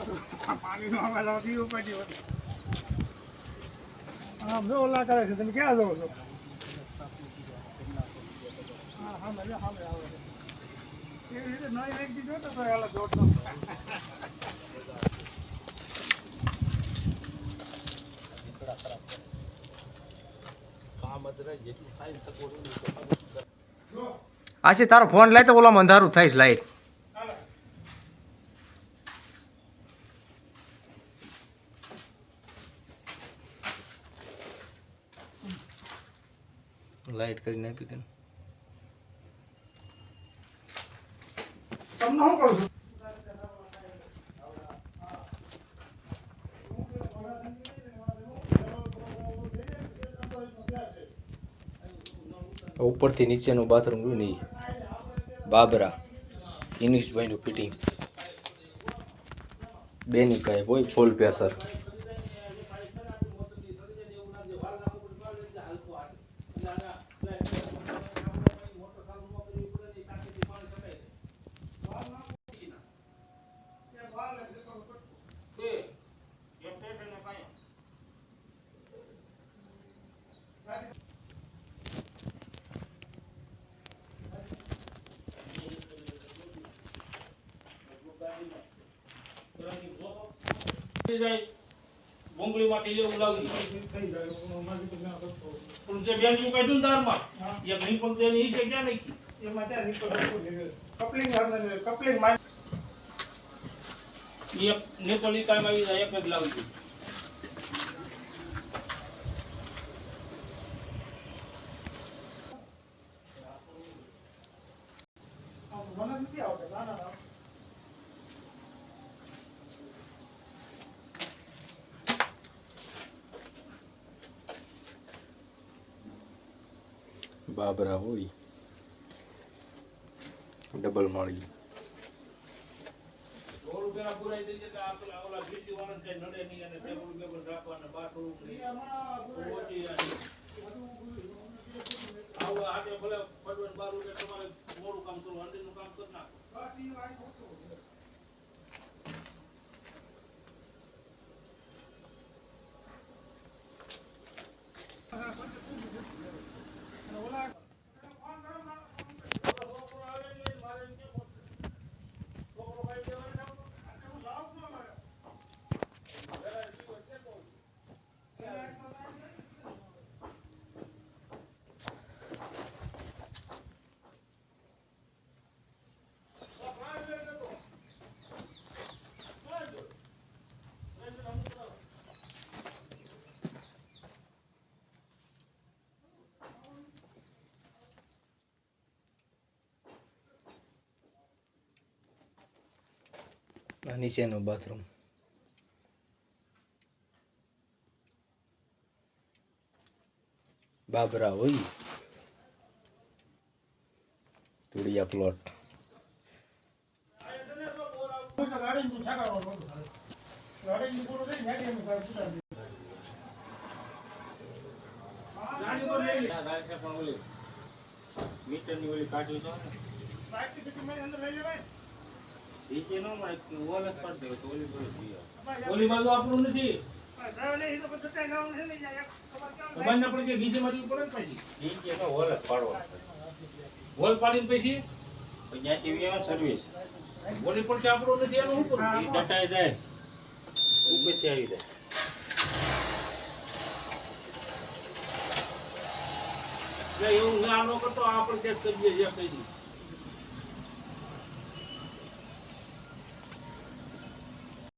પાણીનો અવાજ આવતી ઉપર આમ જો ઓલા કરે છે તમે ક્યાં જાઓ છો? હા હા મજા આવે એ રીતે નવી એક દીધો તો હાલ જોડતો આશી તારો ફોન લાય તો ઓલામાં અંધારું થાય છે લાઈટ. લાઈટ કરીને આપી દે. તમને શું કહું છું? ઉપરથી નીચેનું બાથરૂમ રહ્યું ને બાબરા ઇનિશભાઈનું ફિટિંગ બેની પાઇપ હોય ફૂલ પ્રેશર. બોંગળી માંથી એવું લાગી પણ જે બેંજુ કાઢ્યું દારમાં એક નિપલ તેની ઈ છે ક્યાં નાખી એમાં ત્યાં કપલિંગ માં એક નિપલ ઈ કામ આવી જાય એક જ લાગી મને નથી આવડે ના બાબરા હોય ડબલ માળી. ₹100 પૂરાઈ દઈ છે કે આપલા ઓલા બીટી વાળા છે નડે નહીં અને ટેબલ બેબલ રાખવાના બાથરૂમ ની ઓછી આવો આટે ભલે પડવન બારું કે તમારે મોડું કામ કરવું અંદરનું કામ કરી નાખો. નીચેનું બાથરૂમ બાબરા હોય તુડિયા પ્લોટ. મીટરની ઓલી કાઢી તો નીચે નો મળે ઓલ જ પડશે તો ઓલી બાજુ આપણું નથી તમારે આપણે કે નીચે માંથી પડે પછી નીચે નો હોલ જ પાડવો હોલ પાડીને પછી ત્યાંથી વ્યવહાર સર્વિસ ઓલી પણ કે આપણું નથી એનું ઉપર ડટાઈ જાય ઉપરથી આવી જાય એવું ના નો કરતો આપણે ટેસ્ટ કરીએ જે કહી દઈએ